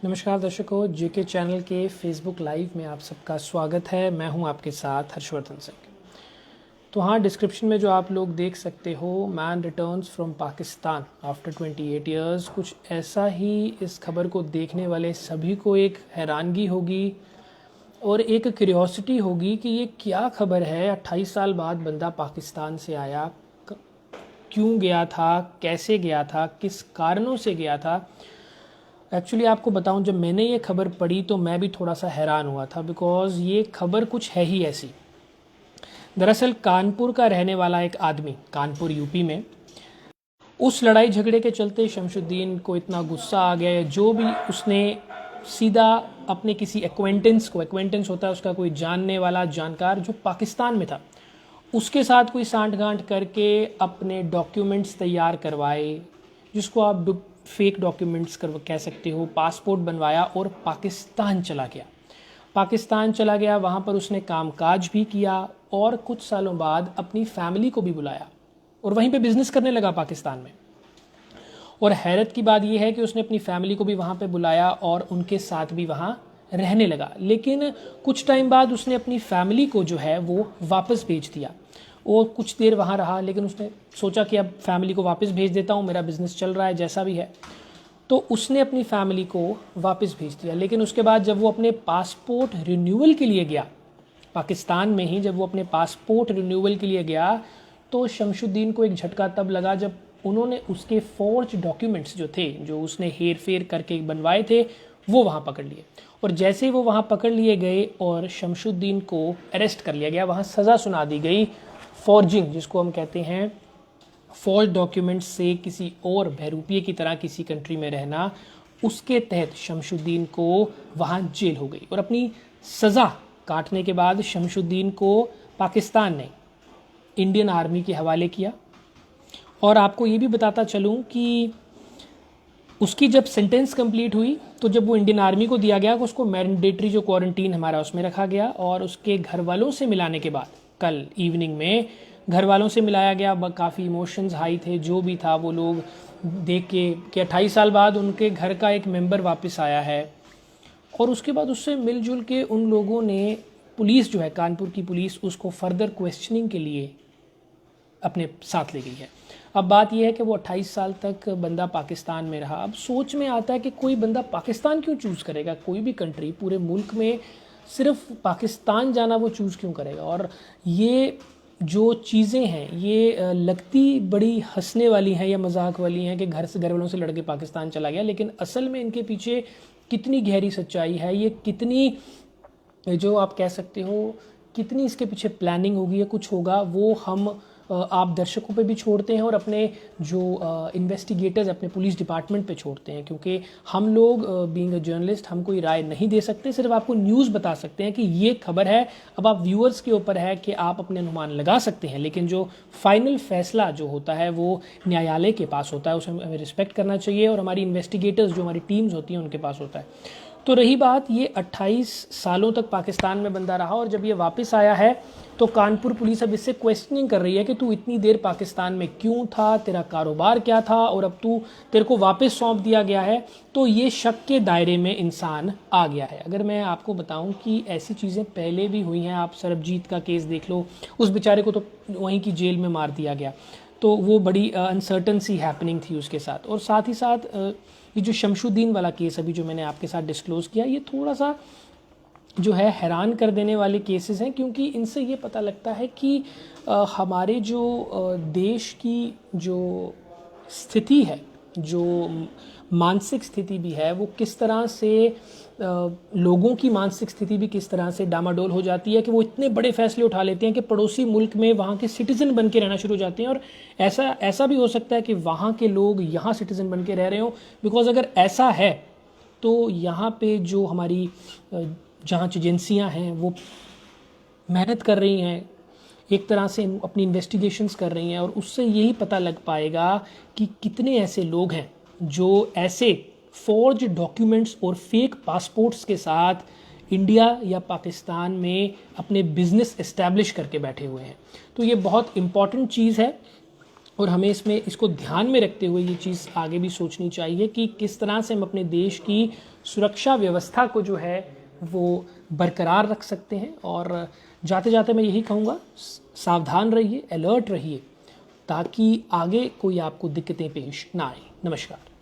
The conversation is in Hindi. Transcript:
नमस्कार दर्शकों, जेके चैनल के फेसबुक लाइव में आप सबका स्वागत है। मैं हूं आपके साथ हर्षवर्धन सिंह। तो हाँ, डिस्क्रिप्शन में जो आप लोग देख सकते हो, man returns from Pakistan after 28 years, कुछ ऐसा ही इस खबर को देखने वाले सभी को एक हैरानगी होगी और एक क्यूरियोसिटी होगी कि ये क्या खबर है। 28 साल बाद बंदा पाकिस्तान से आया, क्यों गया था, कैसे गया था, किस कारणों से गया था। एक्चुअली आपको बताऊं, जब मैंने ये खबर पढ़ी तो मैं भी थोड़ा सा हैरान हुआ था, बिकॉज़ ये खबर कुछ है ही ऐसी। दरअसल कानपुर का रहने वाला एक आदमी, कानपुर यूपी में, उस लड़ाई झगड़े के चलते शमशुद्दीन को इतना गुस्सा आ गया, जो भी उसने सीधा अपने किसी एक्वेंटेंस को, एक्वेंटेंस होता है उसका कोई जानने वाला, जानकार जो पाकिस्तान में था, उसके साथ कोई सांठ गांठ करके अपने डॉक्यूमेंट्स तैयार करवाए, जिसको आप फेक डॉक्यूमेंट्स कह सकते हो, पासपोर्ट बनवाया और पाकिस्तान चला गया। पाकिस्तान चला गया, वहाँ पर उसने कामकाज भी किया और कुछ सालों बाद अपनी फैमिली को भी बुलाया और वहीं पे बिजनेस करने लगा पाकिस्तान में। और हैरत की बात यह है कि उसने अपनी फैमिली को भी वहाँ पे बुलाया और उनके साथ भी वहाँ रहने लगा। लेकिन कुछ टाइम बाद उसने अपनी फैमिली को जो है वो वापस भेज दिया और कुछ देर वहाँ रहा, लेकिन उसने सोचा कि अब फैमिली को वापस भेज देता हूँ, मेरा बिज़नेस चल रहा है जैसा भी है। तो उसने अपनी फैमिली को वापस भेज दिया। लेकिन उसके बाद जब वो अपने पासपोर्ट रिन्यूअल के लिए गया, पाकिस्तान में ही जब वो अपने पासपोर्ट रिन्यूअल के लिए गया, तो शमशुद्दीन को एक झटका तब लगा जब उन्होंने उसके फॉर्ज डॉक्यूमेंट्स जो थे, जो उसने हेर फेर करके बनवाए थे, वो वहाँ पकड़ लिए। और जैसे ही वो वहाँ पकड़ लिए गए और शमशुद्दीन को अरेस्ट कर लिया गया, वहाँ सज़ा सुना दी गई फॉर्जिंग, जिसको हम कहते हैं फॉल्स डॉक्यूमेंट्स से किसी और बहरूपिये की तरह किसी कंट्री में रहना, उसके तहत शमशुद्दीन को वहाँ जेल हो गई। और अपनी सज़ा काटने के बाद शमशुद्दीन को पाकिस्तान ने इंडियन आर्मी के हवाले किया। और आपको ये भी बताता चलूँ कि उसकी जब सेंटेंस कंप्लीट हुई तो जब वो इंडियन आर्मी को दिया गया, उसको मैंडेटरी जो क्वारंटीन हमारा उसमें रखा गया और उसके घर वालों से मिलाने के बाद कल इवनिंग में घर वालों से मिलाया गया। काफ़ी इमोशंस हाई थे, जो भी था वो लोग देख के कि 28 साल बाद उनके घर का एक मेंबर वापस आया है। और उसके बाद उससे मिलजुल के उन लोगों ने, पुलिस जो है कानपुर की पुलिस, उसको फर्दर क्वेश्चनिंग के लिए अपने साथ ले गई है। अब बात यह है कि वो 28 साल तक बंदा पाकिस्तान में रहा। अब सोच में आता है कि कोई बंदा पाकिस्तान क्यों चूज़ करेगा, कोई भी कंट्री पूरे मुल्क में सिर्फ पाकिस्तान जाना वो चूज़ क्यों करेगा। और ये जो चीज़ें हैं ये लगती बड़ी हंसने वाली हैं या मजाक वाली हैं कि घर वालों से लड़के पाकिस्तान चला गया, लेकिन असल में इनके पीछे कितनी गहरी सच्चाई है, ये कितनी, जो आप कह सकते हो, कितनी इसके पीछे प्लानिंग होगी या कुछ होगा, वो हम आप दर्शकों पे भी छोड़ते हैं और अपने जो इन्वेस्टिगेटर्स अपने पुलिस डिपार्टमेंट पे छोड़ते हैं। क्योंकि हम लोग बीइंग अ जर्नलिस्ट हम कोई राय नहीं दे सकते, सिर्फ आपको न्यूज़ बता सकते हैं कि ये खबर है। अब आप व्यूअर्स के ऊपर है कि आप अपने अनुमान लगा सकते हैं, लेकिन जो फाइनल फैसला जो होता है वो न्यायालय के पास होता है, उसे हमें रिस्पेक्ट करना चाहिए और हमारी इन्वेस्टिगेटर्स जो हमारी टीम्स होती हैं उनके पास होता है। तो रही बात, ये 28 सालों तक पाकिस्तान में बंदा रहा और जब ये वापस आया है तो कानपुर पुलिस अब इससे क्वेश्चनिंग कर रही है कि तू इतनी देर पाकिस्तान में क्यों था, तेरा कारोबार क्या था, और अब तेरे को वापस सौंप दिया गया है। तो ये शक के दायरे में इंसान आ गया है। अगर मैं आपको बताऊं कि ऐसी चीज़ें पहले भी हुई हैं, आप सरबजीत का केस देख लो, उस बेचारे को तो वहीं की जेल में मार दिया गया, तो वो बड़ी अनसर्टन सी हैपनिंग थी उसके साथ। और साथ ही साथ ये जो शमशुद्दीन वाला केस अभी जो मैंने आपके साथ डिस्क्लोज़ किया, ये थोड़ा सा जो है हैरान कर देने वाले केसेस हैं, क्योंकि इनसे ये पता लगता है कि हमारे जो देश की जो स्थिति है, जो मानसिक स्थिति भी है, वो किस तरह से लोगों की मानसिक स्थिति भी किस तरह से डामाडोल हो जाती है कि वो इतने बड़े फैसले उठा लेते हैं कि पड़ोसी मुल्क में वहाँ के सिटीज़न बन के रहना शुरू हो जाते हैं। और ऐसा भी हो सकता है कि वहाँ के लोग यहाँ सिटीज़न बन के रह रहे हों, बिकॉज अगर ऐसा है तो यहाँ पे जो हमारी जांच एजेंसियाँ हैं वो मेहनत कर रही हैं, एक तरह से अपनी इन्वेस्टिगेशंस कर रही हैं, और उससे यही पता लग पाएगा कि कितने ऐसे लोग हैं जो ऐसे फॉर्ज डॉक्यूमेंट्स और फेक पासपोर्ट्स के साथ इंडिया या पाकिस्तान में अपने बिजनेस एस्टैब्लिश करके बैठे हुए हैं। तो ये बहुत इम्पॉर्टेंट चीज़ है और हमें इसको ध्यान में रखते हुए ये चीज़ आगे भी सोचनी चाहिए कि किस तरह से हम अपने देश की सुरक्षा व्यवस्था को जो है वो बरकरार रख सकते हैं। और जाते जाते मैं यही कहूँगा, सावधान रहिए, अलर्ट रहिए, ताकि आगे कोई आपको दिक्कतें पेश ना आए। नमस्कार।